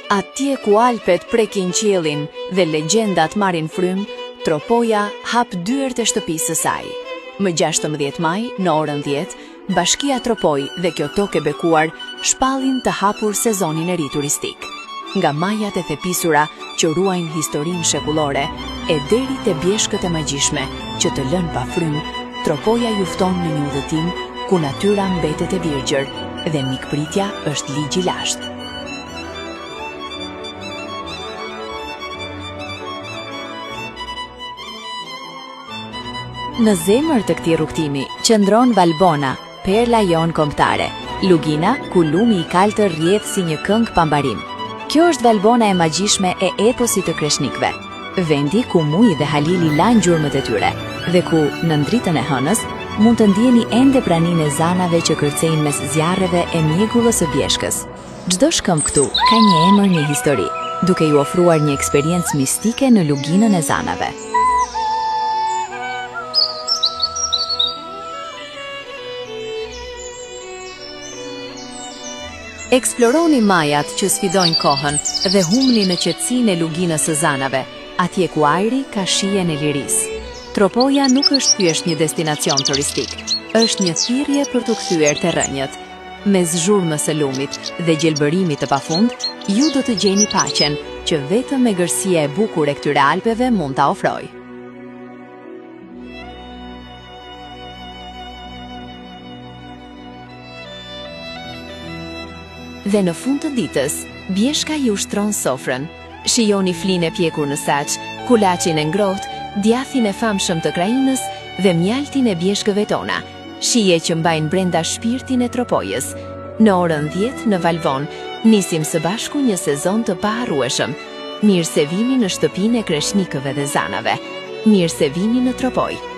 Atje ku Alpet prekin qiellin dhe legjendat marrin frymë, Tropoja hap dyert e shtëpisë së saj. Më 16 maj, në orën 10, Bashkia Tropoj dhe kjo tokë e bekuar shpallin të hapur sezonin e ri turistik. Nga majat e thepisura që ruajnë historinë shekullore, e deri te bjeshkët e magjishme që të lënë pa frymë, Tropoja jufton në një udhëtim ku natyra mbetet e virgjër dhe mikpritja është ligj i lashtë. Në zemër të këtij rrugtimi qëndron Valbona, perla jon kombëtare, lugina ku lumi i kaltër rrjedh si një këngë pambarim. Kjo është Valbona e magjishme e eposit të kreshnikëve, vendi ku muji dhe halili lanë gjurmët e tyre dhe ku, në dritën e hënës, mund të ndjeni ende praninë e zanave që kërcejnë mes zjarreve e mjegullës së bjeshkës. Çdo shkëmb këtu ka një emër, një histori, duke ju ofruar një eksperiencë mistike në luginën e zanave. Eksploroni majat që sfidojnë kohën dhe humni në qetësinë e luginës së zanave, atje ku ajri ka shijen e lirisë. Tropoja nuk është thjesht një destinacion turistik, është një thirrje për t'u kthyer te rrënjët. Mes zhurmës së lumit dhe gjelbërimit të pafund, ju do të gjeni paqen që vetëm me gërsia e bukur e këtyre Alpeve mund ta ofrojë. Dhe në fund të ditës, bjeshka ju shtron sofrën. Shijoni flinë e pjekur në saç, kulaçin e ngrohtë, djathin e famshëm të krainës dhe mjaltin e bjeshkëve tona, shije që mbajnë brenda shpirtin e Tropojës. Në orën 10 në Valbon, nisim së bashku një sezon të paharrueshëm. Mirë se vini në shtëpinë e kreshnikëve dhe zanave. Mirë se vini në Tropoj.